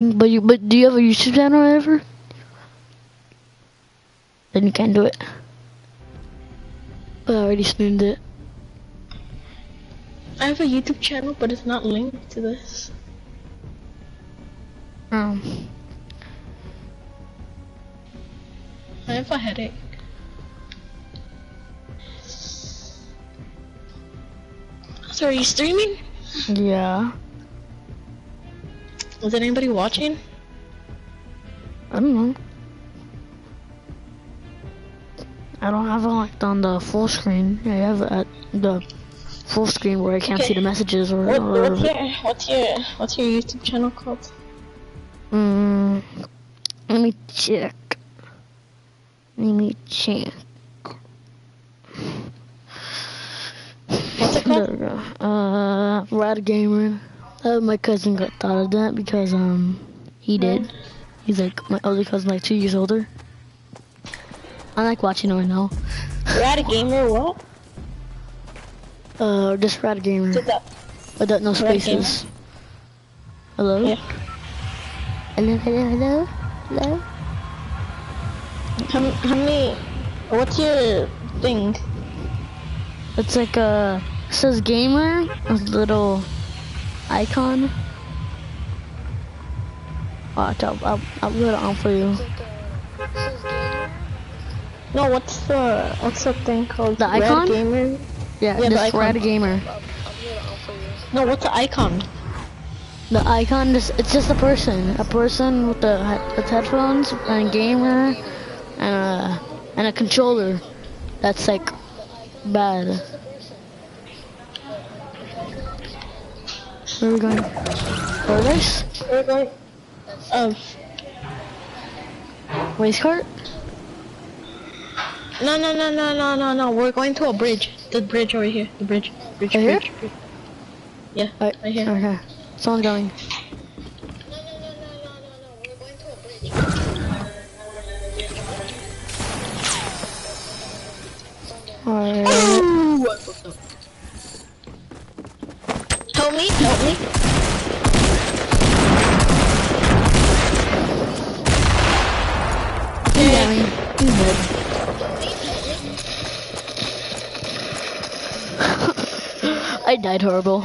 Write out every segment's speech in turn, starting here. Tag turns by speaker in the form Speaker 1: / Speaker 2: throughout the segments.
Speaker 1: But do you have a YouTube channel or whatever? Then you can't do it. But I already snoomed it.
Speaker 2: I have a YouTube channel, but it's not linked to this.
Speaker 1: Um.
Speaker 2: I have a headache. So are you streaming?
Speaker 1: Yeah.
Speaker 2: Is anybody watching?
Speaker 1: I don't know. I don't have it like on the full screen. I have it at the full screen where I can't see the messages or.
Speaker 2: What's your YouTube channel called?
Speaker 1: Let me check.
Speaker 2: What's it called?
Speaker 1: There we go. Rad Gamer. My cousin got thought of that because he did. He's like my older cousin, like 2 years older. I like watching him right now.
Speaker 2: Rad Gamer what?
Speaker 1: Just Rad Gamer. Without no spaces. Hello?
Speaker 2: Yeah.
Speaker 1: Hello?
Speaker 2: How many? What's your thing?
Speaker 1: It's like it says gamer, a little icon. Watch, I'll put it on for you.
Speaker 2: No, what's the thing called?
Speaker 1: The icon?
Speaker 2: Rad Gamer?
Speaker 1: Yeah,
Speaker 2: Yeah,
Speaker 1: just Rad Gamer.
Speaker 2: No, what's the icon?
Speaker 1: The icon is, it's just a person with with headphones and a gamer and a controller that's like bad. Where are we going? Paradise?
Speaker 2: We're going.
Speaker 1: Race cart?
Speaker 2: No. We're going to a bridge. The bridge over here. The bridge. Bridge.
Speaker 1: Right
Speaker 2: Bridge. Bridge. Yeah.
Speaker 1: Right
Speaker 2: here.
Speaker 1: Okay. Someone's going.
Speaker 2: No. We're going to a bridge.
Speaker 1: Alright.
Speaker 2: Oh, I fucked up. Help me.
Speaker 1: He's down. He's dead. I died horrible.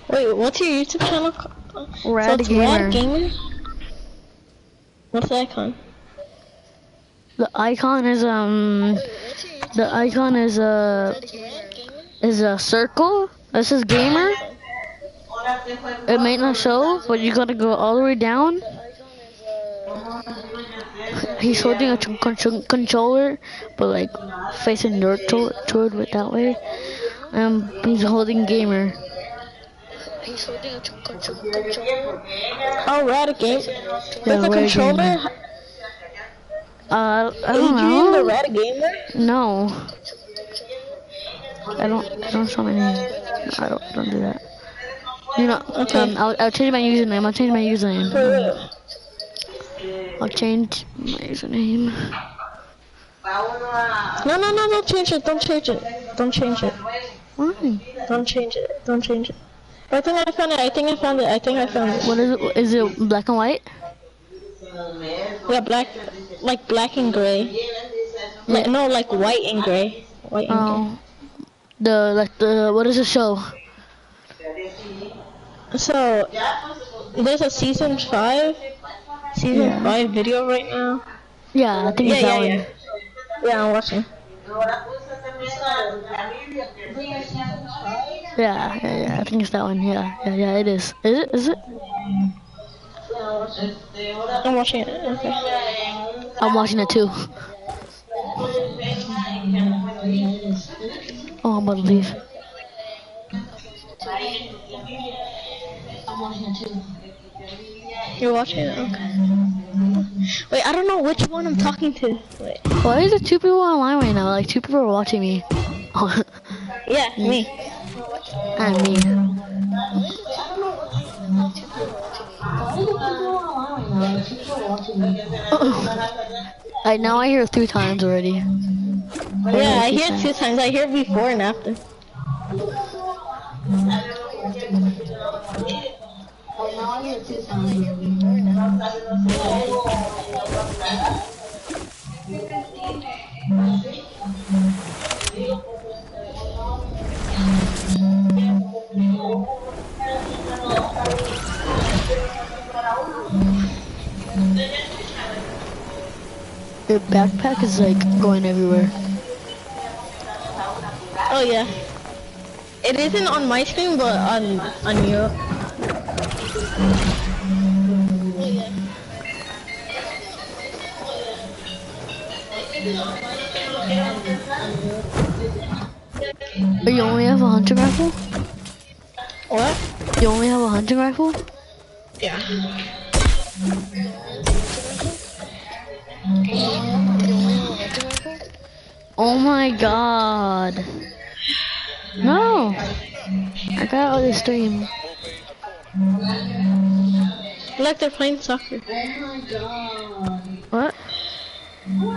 Speaker 2: Wait, what's your YouTube channel called?
Speaker 1: Rad Gamer.
Speaker 2: Rad Gamer? What's the icon?
Speaker 1: The icon is a circle. This is gamer. It might not show, but you gotta go all the way down. He's holding a controller, but like facing north toward it that way. He's holding gamer. He's holding a controller.
Speaker 2: Oh, Rad Gamer.
Speaker 1: Yeah,
Speaker 2: With a controller?
Speaker 1: I don't
Speaker 2: You in the
Speaker 1: know.
Speaker 2: Rad Gamer?
Speaker 1: No. I don't show my name. I don't do that. You know,
Speaker 2: Okay.
Speaker 1: I'll change my username. I'll change my username.
Speaker 2: No,
Speaker 1: I'll change my username.
Speaker 2: don't change it. Don't change it.
Speaker 1: Why?
Speaker 2: Don't change it. I think I found it.
Speaker 1: What is it? Is it black and white?
Speaker 2: Yeah, black, like black and gray. Like, no, like white and gray. White and
Speaker 1: The what is the show?
Speaker 2: gray. So, there's a season 5 video right now.
Speaker 1: Yeah, I think it's that one.
Speaker 2: Yeah, I'm watching.
Speaker 1: Yeah, I think it's that one. Yeah, it is. Is it?
Speaker 2: I'm watching it. Okay.
Speaker 1: I'm watching it too. Oh, I'm about to leave.
Speaker 2: You're watching it? Okay. Wait, I don't know which one I'm talking to. Wait.
Speaker 1: Why is there 2 people online right now? Like 2 people are watching me. Oh.
Speaker 2: Yeah, me.
Speaker 1: And me. now I hear it 3 times already.
Speaker 2: Yeah, I hear it 2 times. I hear it before and after.
Speaker 1: Your backpack is like going everywhere.
Speaker 2: Oh yeah. It isn't on my screen, but on your.
Speaker 1: But you only have a hunting rifle?
Speaker 2: What?
Speaker 1: You only have a hunting rifle?
Speaker 2: Yeah.
Speaker 1: Oh my god. No. I got out of the stream.
Speaker 2: Look, they're playing soccer.
Speaker 1: What?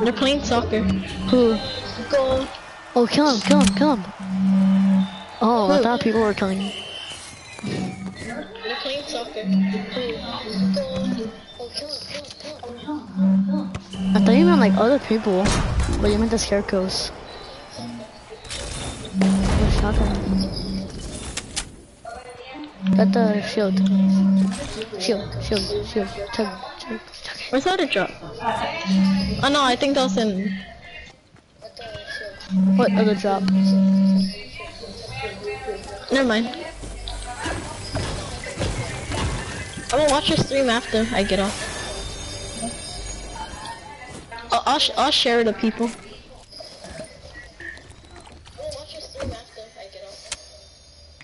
Speaker 2: They're playing soccer.
Speaker 1: Who? Oh, kill him, kill him, kill him. Oh,
Speaker 2: Who?
Speaker 1: I thought people were killing him.
Speaker 2: They're playing soccer.
Speaker 1: I thought you meant like other people, but you meant the scarecrows. The shotgun. Got the shield. Shield. Chug.
Speaker 2: Where's that a drop? Oh no, I think that was in.
Speaker 1: What other drop?
Speaker 2: Never mind. I'm gonna watch your stream after I get off. I'll share it to people.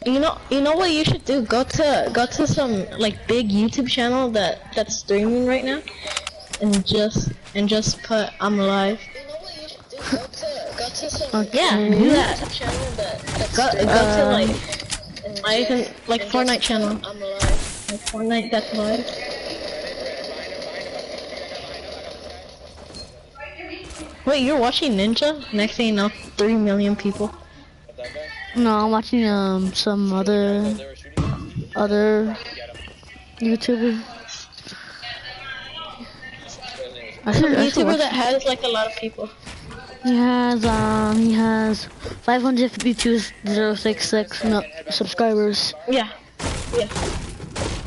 Speaker 2: You know what you should do? Go to some like big YouTube channel that's streaming right now, and just put I'm live.
Speaker 1: Okay.
Speaker 2: Yeah, do that. Go to like Fortnite channel. Like Fortnite that's live. Wait, you're watching Ninja? Next thing you know, 3 million people.
Speaker 1: No, I'm watching some other YouTuber.
Speaker 2: YouTuber that has like a lot of people.
Speaker 1: He has 552,066 subscribers.
Speaker 2: Yeah.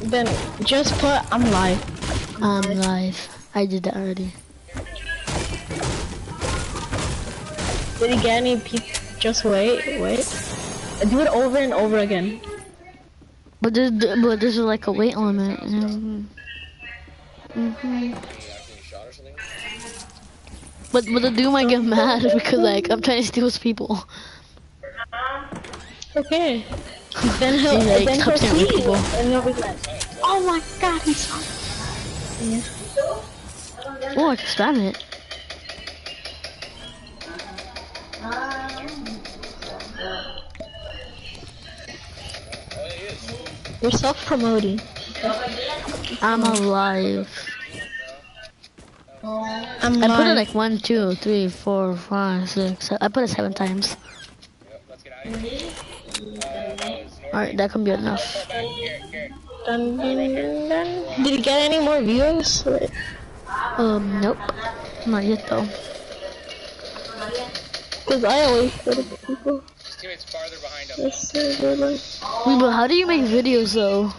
Speaker 2: Then just put I'm live.
Speaker 1: I'm live. I did that already.
Speaker 2: Did you get any people? Just wait. Do it over and over again.
Speaker 1: But there's like a weight limit. But the dude might get mad because like I'm trying to steal his people.
Speaker 2: Okay. Then he'll see you and he'll be like, oh my god, he's so. Yeah.
Speaker 1: Oh, I can spam it.
Speaker 2: You're self-promoting.
Speaker 1: I'm alive.
Speaker 2: I'm
Speaker 1: I
Speaker 2: live.
Speaker 1: put it like 1, 2, 3, 4, 5, 6. I put it 7 times. Alright, that can be enough.
Speaker 2: Dun, dun, dun, dun. Did you get any more views?
Speaker 1: Nope. Not yet though.
Speaker 2: Cause I always put it to people.
Speaker 3: His teammate's farther behind him.
Speaker 2: Yes, sir, like...
Speaker 1: Wait, but how do you make videos though?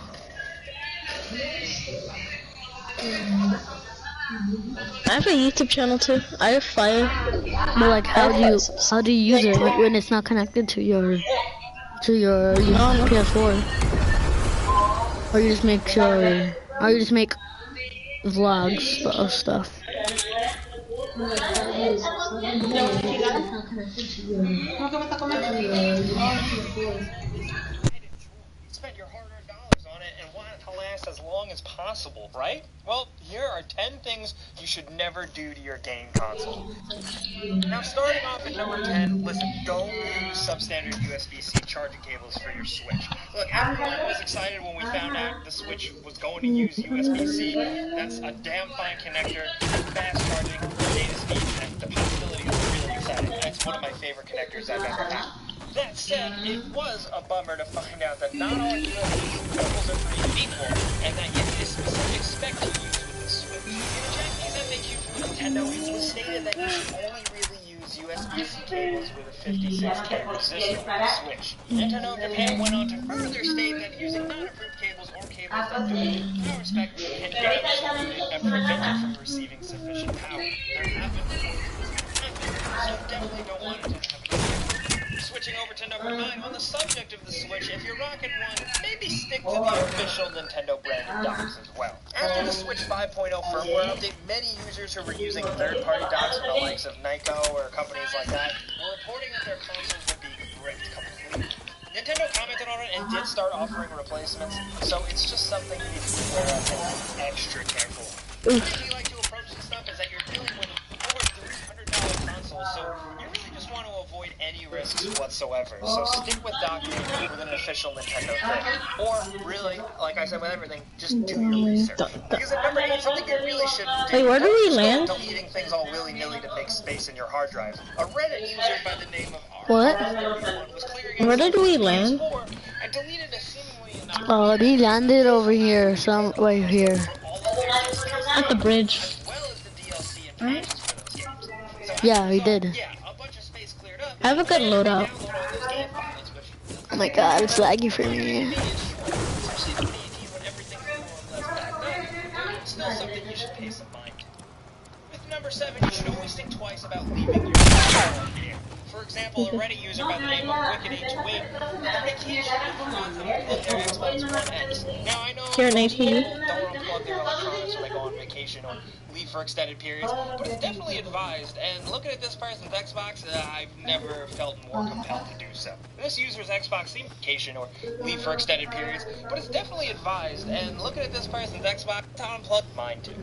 Speaker 2: I have a YouTube channel too. I have 5.
Speaker 1: But like, how do you use it when it's not connected to your PS4? Or you just make vlogs of stuff.
Speaker 3: Spent your hard-earned dollars on it and want it to last. last as long as possible, right? Well, here are 10 things you should never do to your game console. Now, starting off at number 10, listen, don't use substandard USB-C charging cables for your Switch. Look, everyone was excited when we found out the Switch was going to use USB-C. That's a damn fine connector, fast charging, data speed, and the possibility is really exciting. It's one of my favorite connectors I've ever had. That said, it was a bummer to find out that not all USB-C cables are created equal, and that you need a specific spec to use with the Switch. In a Japanese FAQ from Nintendo, it was stated that you should only really use USB-C cables with a 56K resistor with the Switch. Nintendo of Japan went on to further state that using non-approved cables or cables that don't meet the power spec can damage the unit and prevent it from receiving sufficient power. There have been reports of this happening, so you definitely don't want it to happen. Switching over to number 9, on the subject of the Switch, if you're rocking one, maybe stick to the official Nintendo branded docks as well. After the Switch 5.0 firmware update, many users who were using third-party docks from the likes of Nyko or companies like that were reporting that their consoles would be bricked completely. Nintendo commented on it and did start offering replacements, so it's just something you need to be aware of and be extra careful. The way we like to approach this stuff is that you're dealing with over $300 consoles, so you really just want to avoid any risks whatsoever. So stick with docking with an official Nintendo thing. Or really, like I said with everything, just do your research. Because at number 8, something you really shouldn't do.
Speaker 2: Wait, where do we
Speaker 3: Don't
Speaker 2: land?
Speaker 3: just go deleting things all willy-nilly to make space in your hard drive. A Reddit user by the name of
Speaker 1: What?
Speaker 3: was clearing
Speaker 2: Where did we land?
Speaker 3: PS4 and deleted a seemingly innocuous
Speaker 1: Oh, we landed over here, some right here.
Speaker 3: for all of their discs
Speaker 2: At the bridge.
Speaker 3: as well as the DLC and patches for those games. So as
Speaker 1: Yeah,
Speaker 3: a
Speaker 1: we
Speaker 3: result,
Speaker 1: did.
Speaker 3: Yeah, a bunch of space cleared up.
Speaker 2: I have a good
Speaker 3: And
Speaker 2: loadout.
Speaker 3: download all those game files, which
Speaker 1: Oh my god, it's laggy for me.
Speaker 3: especially 2018 when everything's more or less backed up, it's still something you should pay some mind to. With number 7, you should always think twice about leaving your console on game. For example, a Reddit user by the name of Wicked828 on vacation and forgot to unplug their Xbox One X. Now I know
Speaker 2: Here in
Speaker 3: most people
Speaker 2: APU.
Speaker 3: don't unplug their electronics when they go on vacation or leave for extended periods, but it's definitely advised, and looking at this person's Xbox, I've never felt more compelled to do so. This user's Xbox seems vacation or leave for extended periods, but it's definitely advised, and looking at this person's Xbox, to unplug mine too.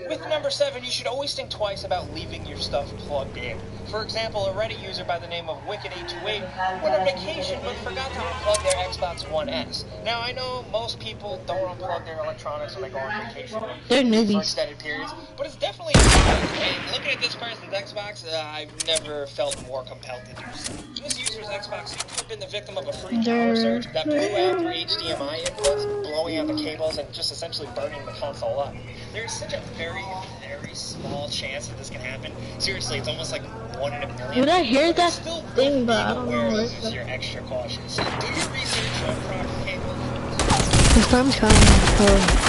Speaker 3: With number 7, you should always think twice about leaving your stuff plugged in. For example, a Reddit user by the name of Wicked828 went on vacation but forgot to unplug their Xbox One S. Now I know most people don't unplug their electronics when they go on vacation or
Speaker 2: They're
Speaker 3: leave for
Speaker 2: newbies.
Speaker 3: extended periods, but it's definitely advised. And looking at this person's Xbox, I've never felt more compelled to do so. This user's Xbox seems to have been the victim of a free power surge that blew out their HDMI inputs, blowing out the cables, and just essentially burning the console up. There's such a very, very small chance that this can happen. Seriously, it's almost like 1 in a million.
Speaker 2: Would I hear
Speaker 3: But
Speaker 2: that
Speaker 3: it's still
Speaker 2: thing,
Speaker 3: worth
Speaker 2: but I
Speaker 3: being
Speaker 2: don't
Speaker 3: aware
Speaker 2: know
Speaker 3: of
Speaker 2: what
Speaker 3: if
Speaker 2: it's
Speaker 3: you're extra cautious. Do your research on proper cables.
Speaker 1: The storm's coming. Oh.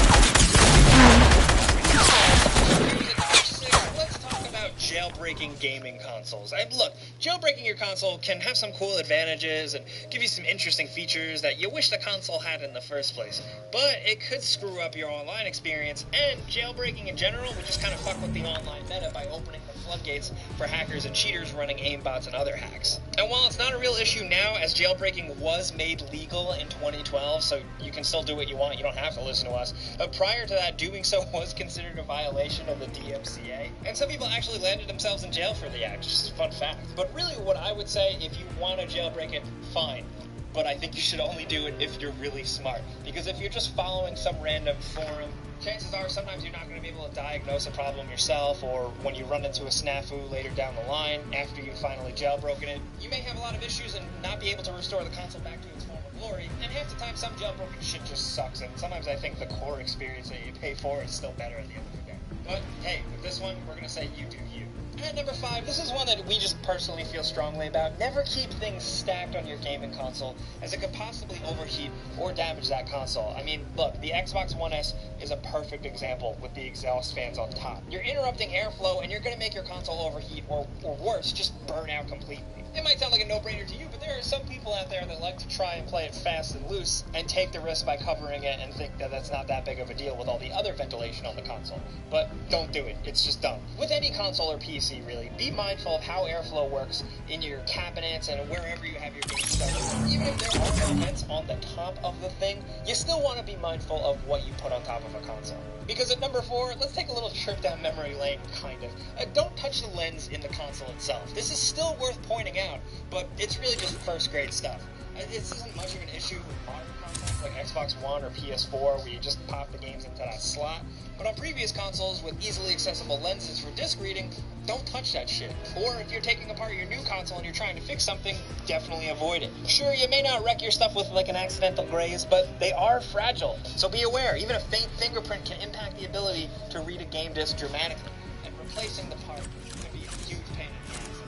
Speaker 3: Let's talk about jailbreaking gaming consoles. Look, jailbreaking your console can have some cool advantages and give you some interesting features that you wish the console had in the first place. But it could screw up your online experience, and jailbreaking in general would just kind of fuck with the online meta by opening the floodgates for hackers and cheaters running aimbots and other hacks. And while it's not a real issue now, as jailbreaking was made legal in 2012, so you can still do what you want, you don't have to listen to us, prior to that, doing so was considered a violation of the DMCA. And some people actually landed themselves in jail for the act, just a fun fact. But really, what I would say, if you want to jailbreak it, fine. But I think you should only do it if you're really smart. Because if you're just following some random forum, chances are sometimes you're not going to be able to diagnose a problem yourself, or when you run into a snafu later down the line after you've finally jailbroken it, you may have a lot of issues and not be able to restore the console back to its former glory. And half the time, some jailbroken shit just sucks, and sometimes I think the core experience that you pay for is still better at the end of the day. But hey, with this one, we're going to say you do you. And number 5, this is one that we just personally feel strongly about. Never keep things stacked on your gaming console, as it could possibly overheat or damage that console. I mean, look, the Xbox One S is a perfect example with the exhaust fans on top. You're interrupting airflow, and you're going to make your console overheat, or worse, just burn out completely. It might sound like a no-brainer to you, but there are some people out there that like to try and play it fast and loose, and take the risk by covering it and think that that's not that big of a deal with all the other ventilation on the console. But don't do it. It's just dumb. With any console or PC, really, be mindful of how airflow works in your cabinets and wherever you have your games stored. Even if there are no vents on the top of the thing, you still want to be mindful of what you put on top of a console. Because at number 4, let's take a little trip down memory lane, kind of. Don't touch the lens in the console itself. This is still worth pointing out, but it's really just first grade stuff. This isn't much of an issue with modern consoles like Xbox One or PS4 where you just pop the games into that slot. But on previous consoles with easily accessible lenses for disc reading, don't touch that shit. Or if you're taking apart your new console and you're trying to fix something, definitely avoid it. Sure, you may not wreck your stuff with like an accidental graze, but they are fragile. So be aware, even a faint fingerprint can impact the ability to read a game disc dramatically. And replacing the part can be a huge pain in the ass.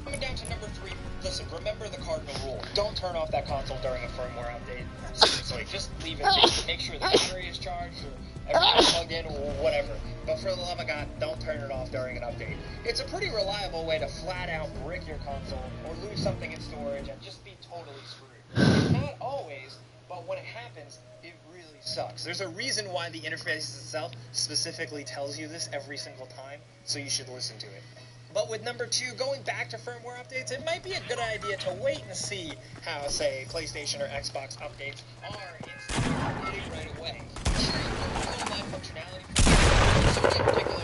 Speaker 3: Coming down to number 3, listen, remember the cardinal rule. Don't turn off that console during a firmware update. Seriously, just leave it. Just make sure the battery is charged or everything's plugged in or whatever. But for the love of God, don't turn it off during an update. It's a pretty reliable way to flat out brick your console or lose something in storage and just be totally screwed. Not always, but when it happens, it really sucks. There's a reason why the interface itself specifically tells you this every single time, so you should listen to it. But with number 2, going back to firmware updates, it might be a good idea to wait and see how, say, PlayStation or Xbox updates are instead of updating right away. Sure, you can online functionality for in particular,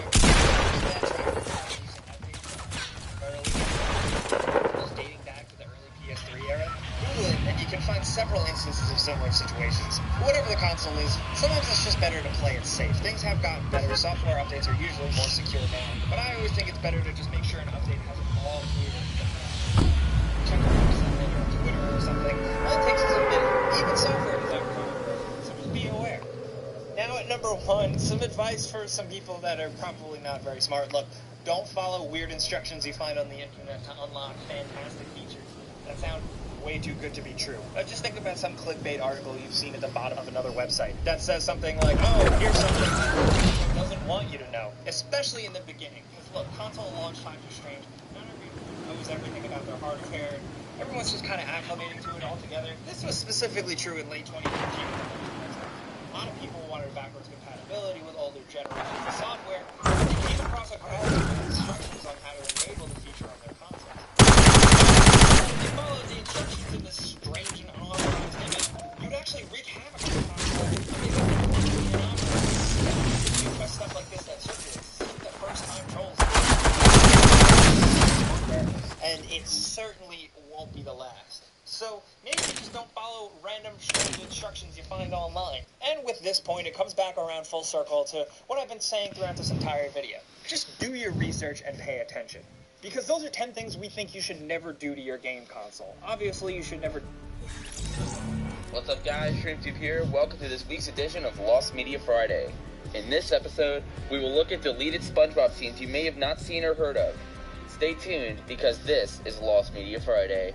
Speaker 3: just dating back to the early PS3 era. Google it, and you can find several instances of similar situations. Whatever the console is, sometimes it's just better to play it safe. Things have gotten better. Software updates are usually more secure now, but I always think it's better to just make sure an update has it all clear. Check out something or Twitter or something. All it takes is a minute. Even software does that for so just be aware. Now at number 1, some advice for some people that are probably not very smart. Look, don't follow weird instructions you find on the internet to unlock fantastic features that sound way too good to be true. Just think about some clickbait article you've seen at the bottom of another website that says something like, oh, here's something that doesn't want you to know, especially in the beginning. Because look, console launch times are strange. Not everyone knows everything about their hardware. Everyone's just kind of acclimating to it altogether. This was specifically true in late 2015. A lot of people wanted backwards compatibility with older generations of software. They came across a crowd of instructions on how to enable the feature on their console. If you followed the instructions in this strange and unauthorized image, you'd actually wreak havoc on the console. With stuff like this that circulates, the first time trolls, and it certainly won't be the last. So maybe just don't follow random strange instructions you find online. And with this point, it comes back around full circle to what I've been saying throughout this entire video. Just do your research and pay attention. Because those are 10 things we think you should never do to your game console. Obviously, you should never...
Speaker 4: What's up guys, StreamTube here. Welcome to this week's edition of Lost Media Friday. In this episode, we will look at deleted SpongeBob scenes you may have not seen or heard of. Stay tuned, because this is Lost Media Friday.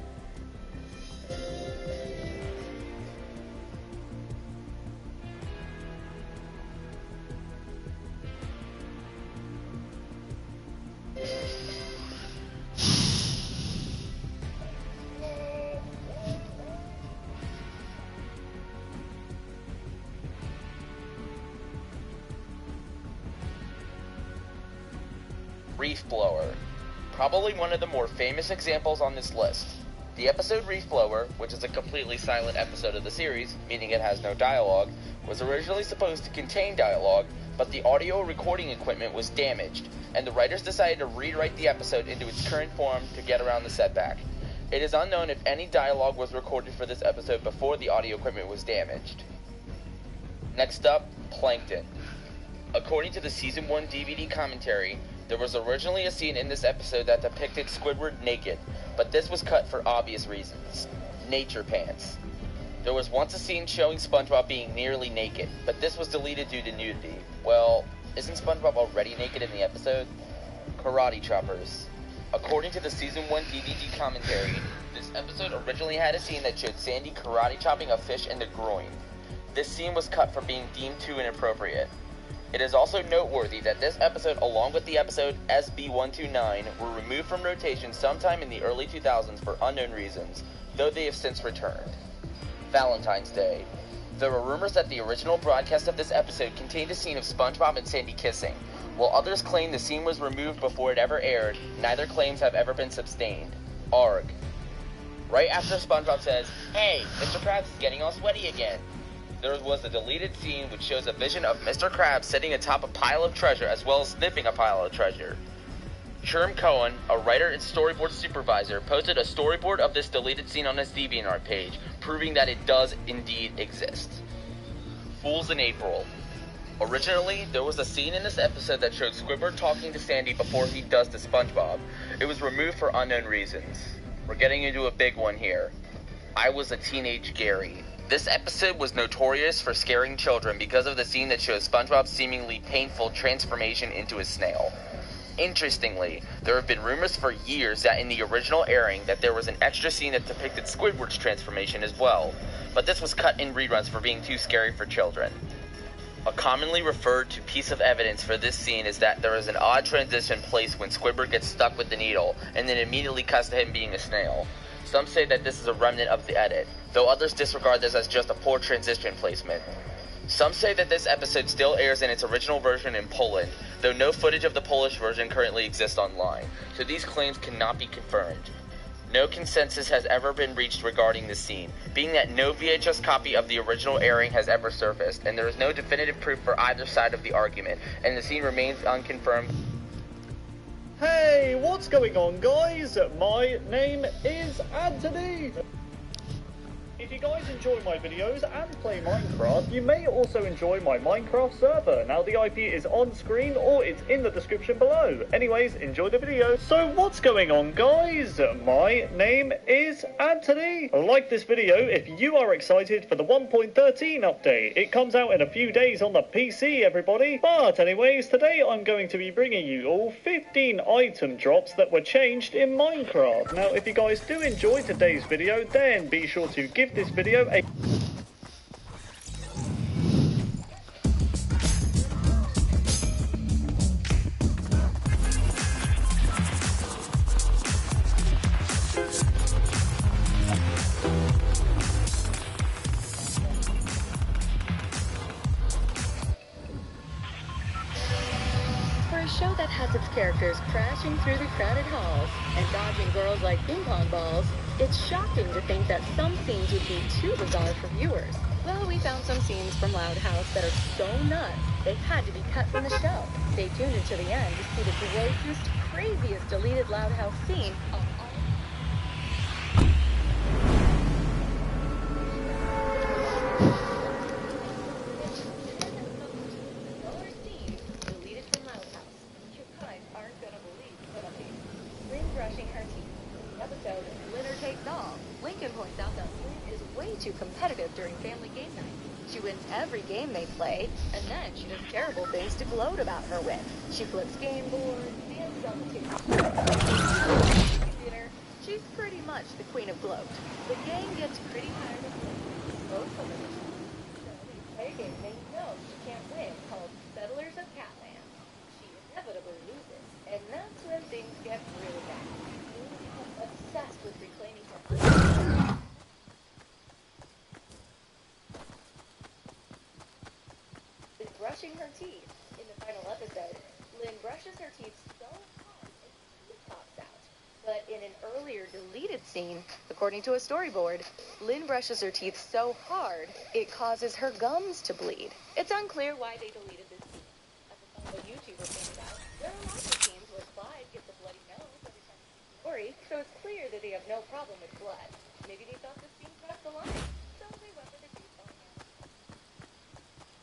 Speaker 4: Reef Blower. Probably one of the more famous examples on this list. The episode Reef Blower, which is a completely silent episode of the series, meaning it has no dialogue, was originally supposed to contain dialogue, but the audio recording equipment was damaged, and the writers decided to rewrite the episode into its current form to get around the setback. It is unknown if any dialogue was recorded for this episode before the audio equipment was damaged. Next up, Plankton. According to the Season 1 DVD commentary, there was originally a scene in this episode that depicted Squidward naked, but this was cut for obvious reasons. Nature pants. There was once a scene showing SpongeBob being nearly naked, but this was deleted due to nudity. Well, isn't SpongeBob already naked in the episode? Karate choppers. According to the Season 1 DVD commentary, this episode originally had a scene that showed Sandy karate chopping a fish in the groin. This scene was cut for being deemed too inappropriate. It is also noteworthy that this episode, along with the episode SB129, were removed from rotation sometime in the early 2000s for unknown reasons, though they have since returned. Valentine's Day. There were rumors that the original broadcast of this episode contained a scene of SpongeBob and Sandy kissing. While others claim the scene was removed before it ever aired, neither claims have ever been sustained. Arg. Right after SpongeBob says, "Hey, Mr. Krabs is getting all sweaty again," there was a deleted scene which shows a vision of Mr. Krabs sitting atop a pile of treasure as well as sniffing a pile of treasure. Sherm Cohen, a writer and storyboard supervisor, posted a storyboard of this deleted scene on his DeviantArt page, proving that it does indeed exist. Fools in April. Originally, there was a scene in this episode that showed Squidward talking to Sandy before he does to SpongeBob. It was removed for unknown reasons. We're getting into a big one here. I was a teenage Gary. This episode was notorious for scaring children because of the scene that shows SpongeBob's seemingly painful transformation into a snail. Interestingly, there have been rumors for years that in the original airing that there was an extra scene that depicted Squidward's transformation as well, but this was cut in reruns for being too scary for children. A commonly referred to piece of evidence for this scene is that there is an odd transition placed when Squidward gets stuck with the needle, and then immediately cuts to him being a snail. Some say that this is a remnant of the edit, though others disregard this as just a poor transition placement. Some say that this episode still airs in its original version in Poland, though no footage of the Polish version currently exists online, so these claims cannot be confirmed. No consensus has ever been reached regarding this scene, being that no VHS copy of the original airing has ever surfaced, and there is no definitive proof for either side of the argument, and the scene remains unconfirmed.
Speaker 3: Hey, what's going on, guys? My name is Anthony. If you guys enjoy my videos and play Minecraft, you may also enjoy my Minecraft server. Now the IP is on screen or it's in the description below. Anyways, enjoy the video. So what's going on, guys? My name is Anthony. Like this video if you are excited for the 1.13 update. It comes out in a few days on the PC, everybody. But anyways, today I'm going to be bringing you all 15 item drops that were changed in Minecraft. Now if you guys do enjoy today's video, then be sure to give this video a
Speaker 5: For a show that has its characters crashing through the crowded halls and dodging girls like ping pong balls, it's shocking to think that some scenes would be too bizarre for viewers. Well, we found some scenes from Loud House that are so nuts, they had to be cut from the show. Stay tuned until the end to see the grossest, craziest deleted Loud House scene of all. Deleted from Loud House. You guys aren't gonna believe some of these. Lynn brushing her teeth. Episode, winner takes all. Lincoln points out that Lynn is way too competitive during family game night. She wins every game they play, and then she does terrible things to gloat about her win. She flips game boards, dances on the computer. She's pretty much the queen of gloat. The gang gets pretty tired of Lynn. Both of them. So they play a game they know she can't win called Settlers of Catland. She inevitably loses, and that's when things get really bad. Obsessed with reclaiming her is brushing her teeth. In the final episode, Lynn brushes her teeth so hard its tooth pops out. But in an earlier deleted scene, according to a storyboard, Lynn brushes her teeth so hard it causes her gums to bleed. It's unclear why they deleted this scene. As a fellow YouTuber pointed out, there are lots of scenes where Clyde gets a bloody nose every time he sees Dory, so it's clear that they have no problem with blood. Maybe they thought this scene crossed the line, so they went with the teeth falling out.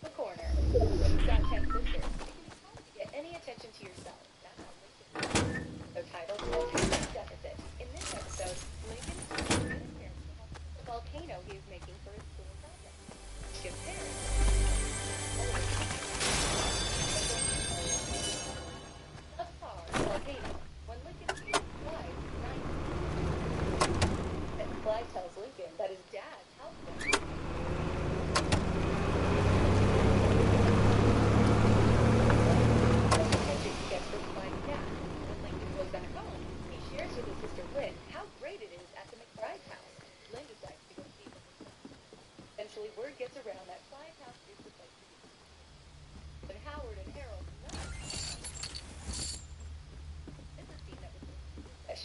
Speaker 5: The corner. You've got 10 sisters. It can be hard to get any attention to yourself. That's how Lincoln. So titled Attention Deficit. In this episode, Lincoln is his parents to help the volcano he is making for his school project. His parents. Subpar volcano. When Lincoln sees Clyde, and Clyde tells Lincoln that his dad helped him. Attention he gets from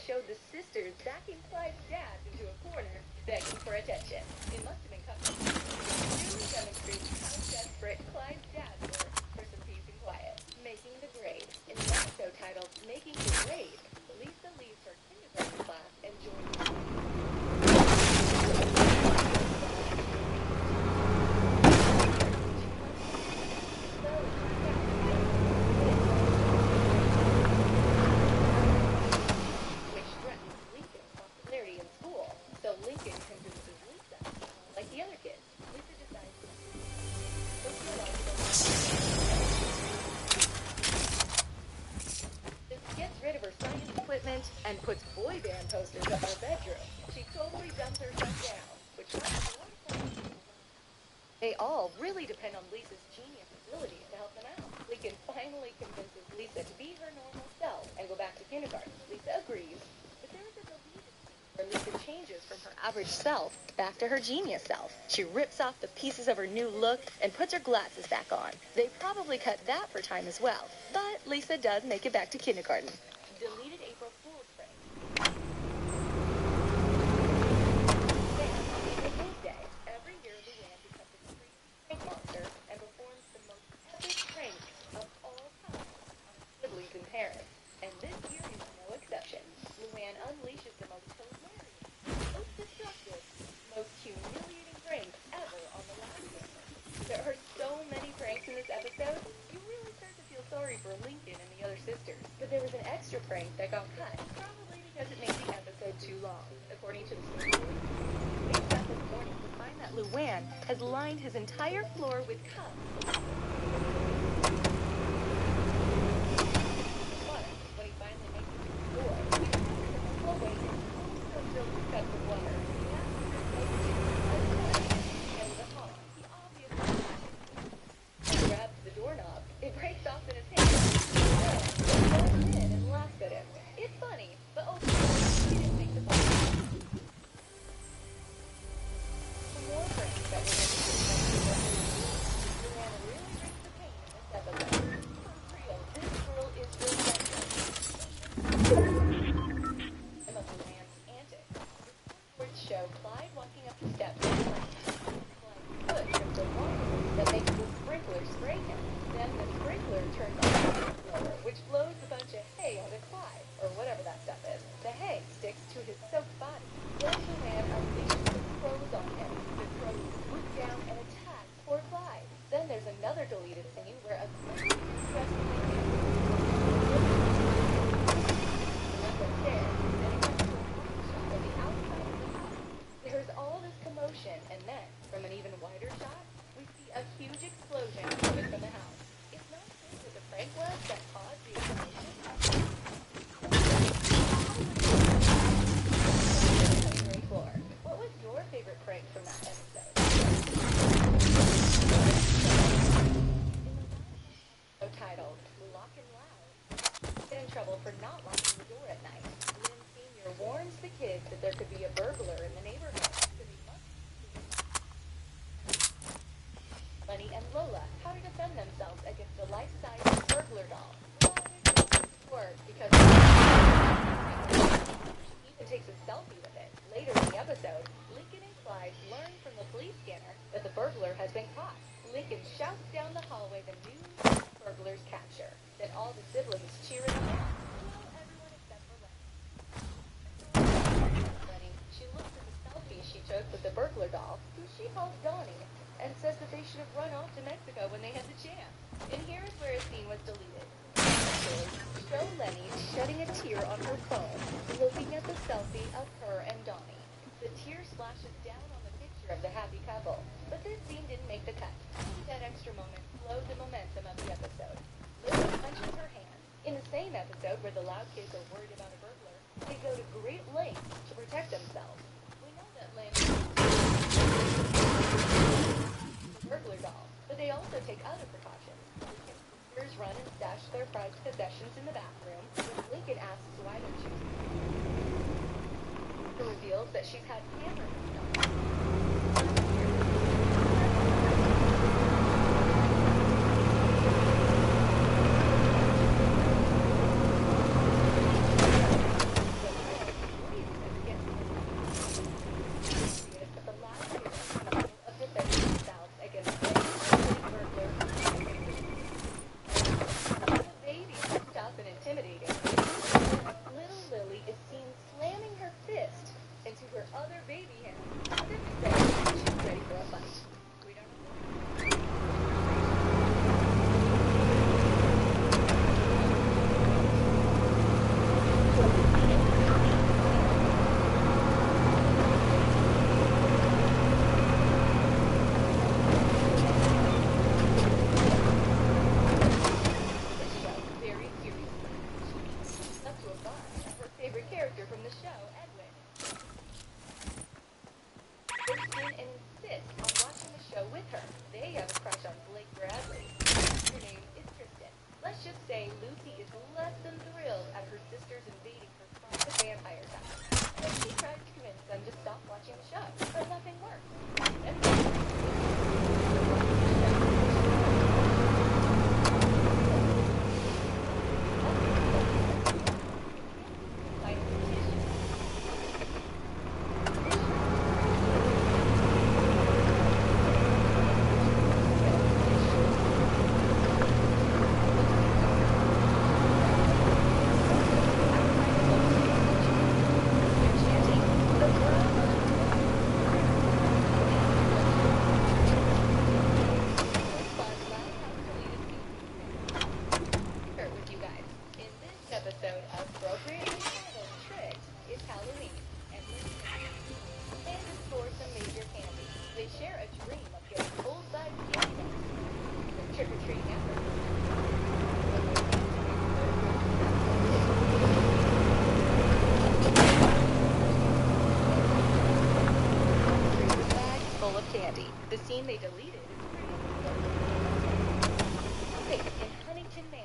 Speaker 5: showed the sisters backing Clyde's dad into a corner, begging for attention. It must have been coming. It really demonstrates how desperate Clyde's dads were for some peace and quiet. Making the grade. In an episode titled Making the Grade, Lisa leaves her kindergarten class and joins which threatens Lincoln's popularity in school. So Lincoln convinces Lisa, like the other kids, Lisa decides to gets rid of her science equipment and puts boy band posters up in her bedroom. She totally dumbs herself down, which causes a lot of problems. They all really depend on Lisa's genius abilities to help them out. Lincoln finally convinces Lisa to be her normal self and go back to kindergarten. Lisa agrees, but there is a deleted scene where Lisa changes from her average self back to her genius self. She rips off the pieces of her new look and puts her glasses back on. They probably cut that for time as well, but Lisa does make it back to kindergarten. Deleted April Fool's prank. Then, on April Fool's Day, every year Luann becomes a crazy prank monster and performs the most epic prank of all time on her siblings and parents. And this year is no exception. Luann unleashes the most hilarious, most destructive, most humiliating prank ever on the live camera. There are so many pranks in this episode, you really start to feel sorry for Lincoln and the other sisters. But there was an extra prank that got cut, probably because it made the episode too long. According to the story, he wakes up this morning to find that Luann has lined his entire floor with cups. But when he finally makes it to the door, he discovers that the hallway is also filled with cups of water. And with a hawk, he obviously grabs the doorknob. It breaks off in his hand. He goes in and laughs at him. It's funny, but ultimately, he didn't make the point. For more pranks that were made Luann really brings the pain in this episode. For real, this girl is relentless. Some of Luann's antics. The sports show Clyde walking up the steps at night. Clyde's foot trips a water that makes the sprinkler spray him. Then the sprinkler turns on the blower, which blows a bunch of hay onto Clyde, or whatever that stuff is. The hay sticks to his soaked body. Then Luann unleashes the crows on him. The crows swoop down and attack poor Clyde. Then there's another deleted scene where a crazy dressed Lincoln runs upstairs and it comes to a wide shot of the outside of the house. There's all this commotion, and then, from an even wider shot, we see a huge explosion coming from the house. It's not clear what the prank was that caused the explosion. What was your favorite prank from that episode? Titled Lock and Loud. Get in trouble for not locking the door at night. Lynn Sr. warns the kids that there could be a burglar in the neighborhood. Bunny and Lola, how to defend themselves against a life-size burglar doll. Well, it doesn't work because she even takes a selfie with it. Later in the episode, Lincoln and Clyde learn from the police scanner that the burglar has been caught. Lincoln shouts down the hallway the news of the burglar's capture. Then all the siblings cheer him on. Well, everyone except for Lenny. She looks at the selfie she took with the burglar doll, who she calls Donnie, and says that they should have run off to Mexico when they had the chance. And here is where a scene was deleted. Actually, show Lenny shedding a tear on her phone, looking at the selfie of her and Donnie. The tear splashes down on the picture of the happy couple, but this scene didn't make the cut. That extra moment slowed the momentum of the episode. Lily punches her hand. In the same episode where the loud kids are worried about a burglar, they go to great lengths to protect themselves. We know that Lynn burglar doll, but they also take other precautions. Lincoln's sisters run and stash their prized possessions in the bathroom. When Lincoln asks why they're choosing, she reveals that she's had cameras installed. from the show, Edwin. They spin and insist on watching the show with her. They have a crush on Blake Bradley. Her name is Kristen. Let's just say Lucy is less than thrilled at her sisters invading her private vampire time. And she tries to convince them to stop watching the show, but nothing works. Episode of Procreating Titled Tricked is Halloween, and plans for some major candy. They share a dream of getting full-size candy bars. Trick-or-treating effort. Bag full of candy. The scene they deleted is in Huntington Manor.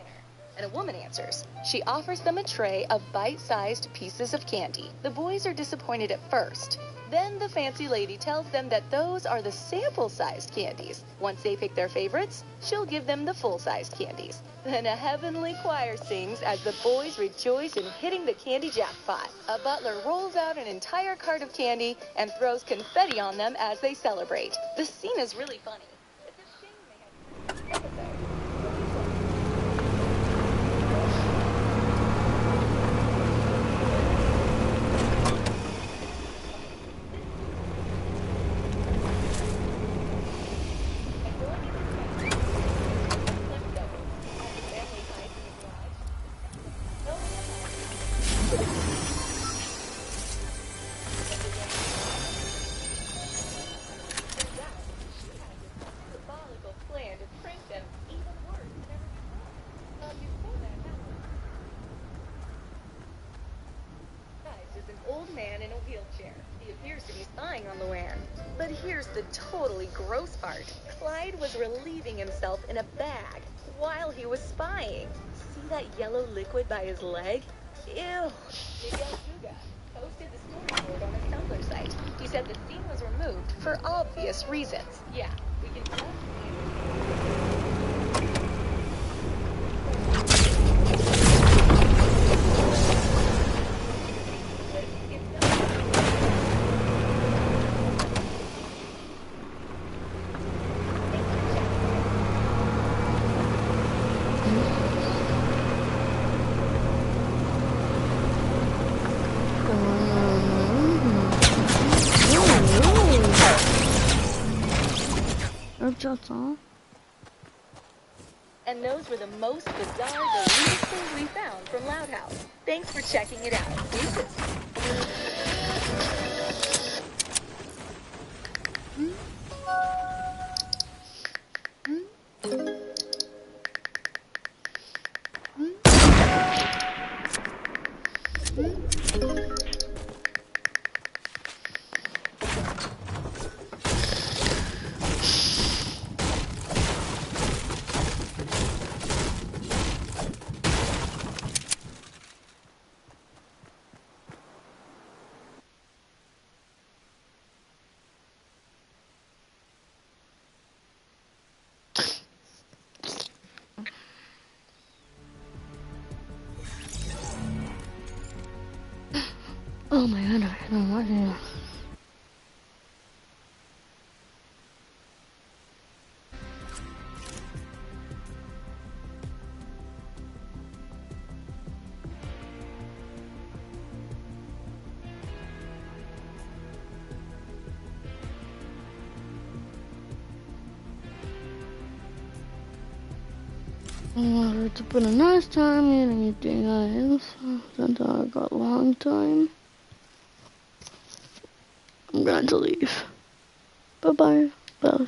Speaker 5: And a woman answers. She offers them a tray of bite-sized pieces of candy. The boys are disappointed at first. Then the fancy lady tells them that those are the sample-sized candies. Once they pick their favorites, she'll give them the full-sized candies. Then a heavenly choir sings as the boys rejoice in hitting the candy jackpot. A butler rolls out an entire cart of candy and throws confetti on them as they celebrate. The scene is really funny. It's a shame they had episode. Man in a wheelchair. He appears to be spying on Luann. But here's the totally gross part. Clyde was relieving himself in a bag while he was spying. See that yellow liquid by his leg? Ew. Miguel Duga posted the storyboard on his Tumblr site. He said the scene was removed for obvious reasons. Yeah, we can just
Speaker 1: That's all.
Speaker 5: And those were the most bizarre, deleted things we found from Loud House. Thanks for checking it out. Deuces.
Speaker 1: Oh my god, I don't know what to do. It's been a nice time meeting you guys. Since I got a long time. I'm going to leave. Bye bye. Bye.